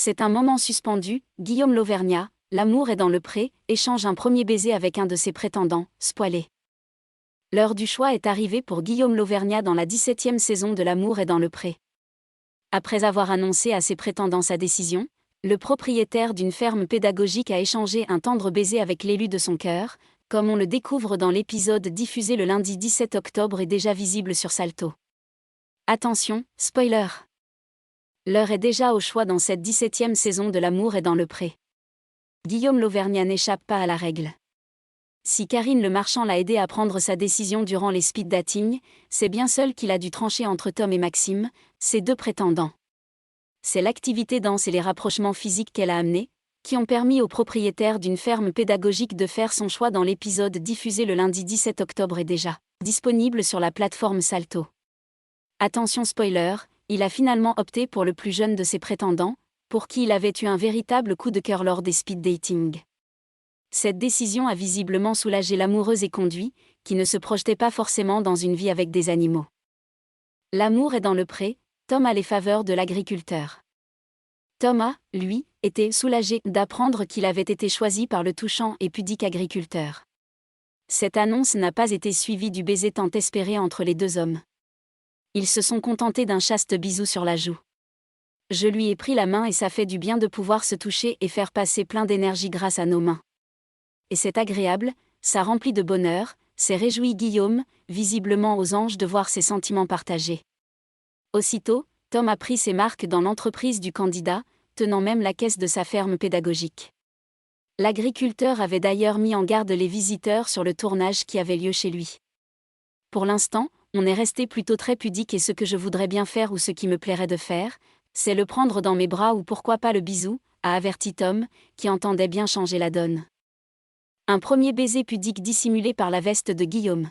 C'est un moment suspendu, Guillaume Lauvergnat, l'amour est dans le pré, échange un premier baiser avec un de ses prétendants, spoilé. L'heure du choix est arrivée pour Guillaume Lauvergnat dans la 17e saison de L'amour est dans le pré. Après avoir annoncé à ses prétendants sa décision, le propriétaire d'une ferme pédagogique a échangé un tendre baiser avec l'élu de son cœur, comme on le découvre dans l'épisode diffusé le lundi 17 octobre et déjà visible sur Salto. Attention, spoiler! L'heure est déjà au choix dans cette 17e saison de L'amour est dans le pré. Guillaume Lauvergnat n'échappe pas à la règle. Si Karine Le Marchand l'a aidé à prendre sa décision durant les speed dating, c'est bien seul qu'il a dû trancher entre Tom et Maxime, ses deux prétendants. C'est l'activité danse et les rapprochements physiques qu'elle a amenés, qui ont permis au propriétaire d'une ferme pédagogique de faire son choix dans l'épisode diffusé le lundi 17 octobre et déjà disponible sur la plateforme Salto. Attention spoiler, il a finalement opté pour le plus jeune de ses prétendants, pour qui il avait eu un véritable coup de cœur lors des speed dating. Cette décision a visiblement soulagé l'amoureuse et conduit, qui ne se projetait pas forcément dans une vie avec des animaux. L'amour est dans le pré, Tom a les faveurs de l'agriculteur. Thomas, lui, était soulagé d'apprendre qu'il avait été choisi par le touchant et pudique agriculteur. Cette annonce n'a pas été suivie du baiser tant espéré entre les deux hommes. Ils se sont contentés d'un chaste bisou sur la joue. Je lui ai pris la main et ça fait du bien de pouvoir se toucher et faire passer plein d'énergie grâce à nos mains. Et c'est agréable, ça remplit de bonheur, s'est réjoui Guillaume, visiblement aux anges de voir ses sentiments partagés. Aussitôt, Tom a pris ses marques dans l'entreprise du candidat, tenant même la caisse de sa ferme pédagogique. L'agriculteur avait d'ailleurs mis en garde les visiteurs sur le tournage qui avait lieu chez lui. Pour l'instant, on est resté plutôt très pudique et ce que je voudrais bien faire ou ce qui me plairait de faire, c'est le prendre dans mes bras ou pourquoi pas le bisou, a averti Tom, qui entendait bien changer la donne. Un premier baiser pudique dissimulé par la veste de Guillaume.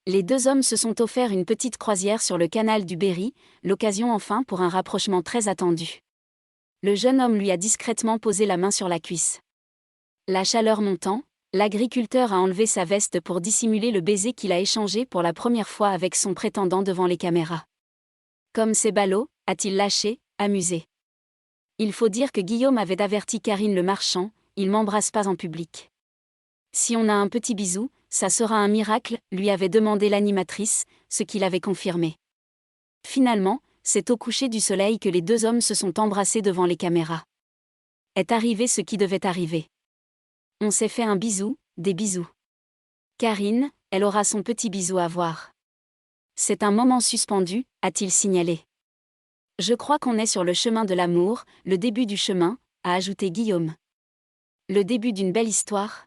Les deux hommes se sont offert une petite croisière sur le canal du Berry, l'occasion enfin pour un rapprochement très attendu. Le jeune homme lui a discrètement posé la main sur la cuisse. La chaleur montant, l'agriculteur a enlevé sa veste pour dissimuler le baiser qu'il a échangé pour la première fois avec son prétendant devant les caméras. Comme c'est ballot, a-t-il lâché, amusé. Il faut dire que Guillaume avait averti Karine Le Marchand, il m'embrasse pas en public. Si on a un petit bisou, ça sera un miracle, lui avait demandé l'animatrice, ce qu'il avait confirmé. Finalement, c'est au coucher du soleil que les deux hommes se sont embrassés devant les caméras. Est arrivé ce qui devait arriver. On s'est fait un bisou, des bisous. Karine, elle aura son petit bisou à voir. C'est un moment suspendu, a-t-il signalé. Je crois qu'on est sur le chemin de l'amour, le début du chemin, a ajouté Guillaume. Le début d'une belle histoire.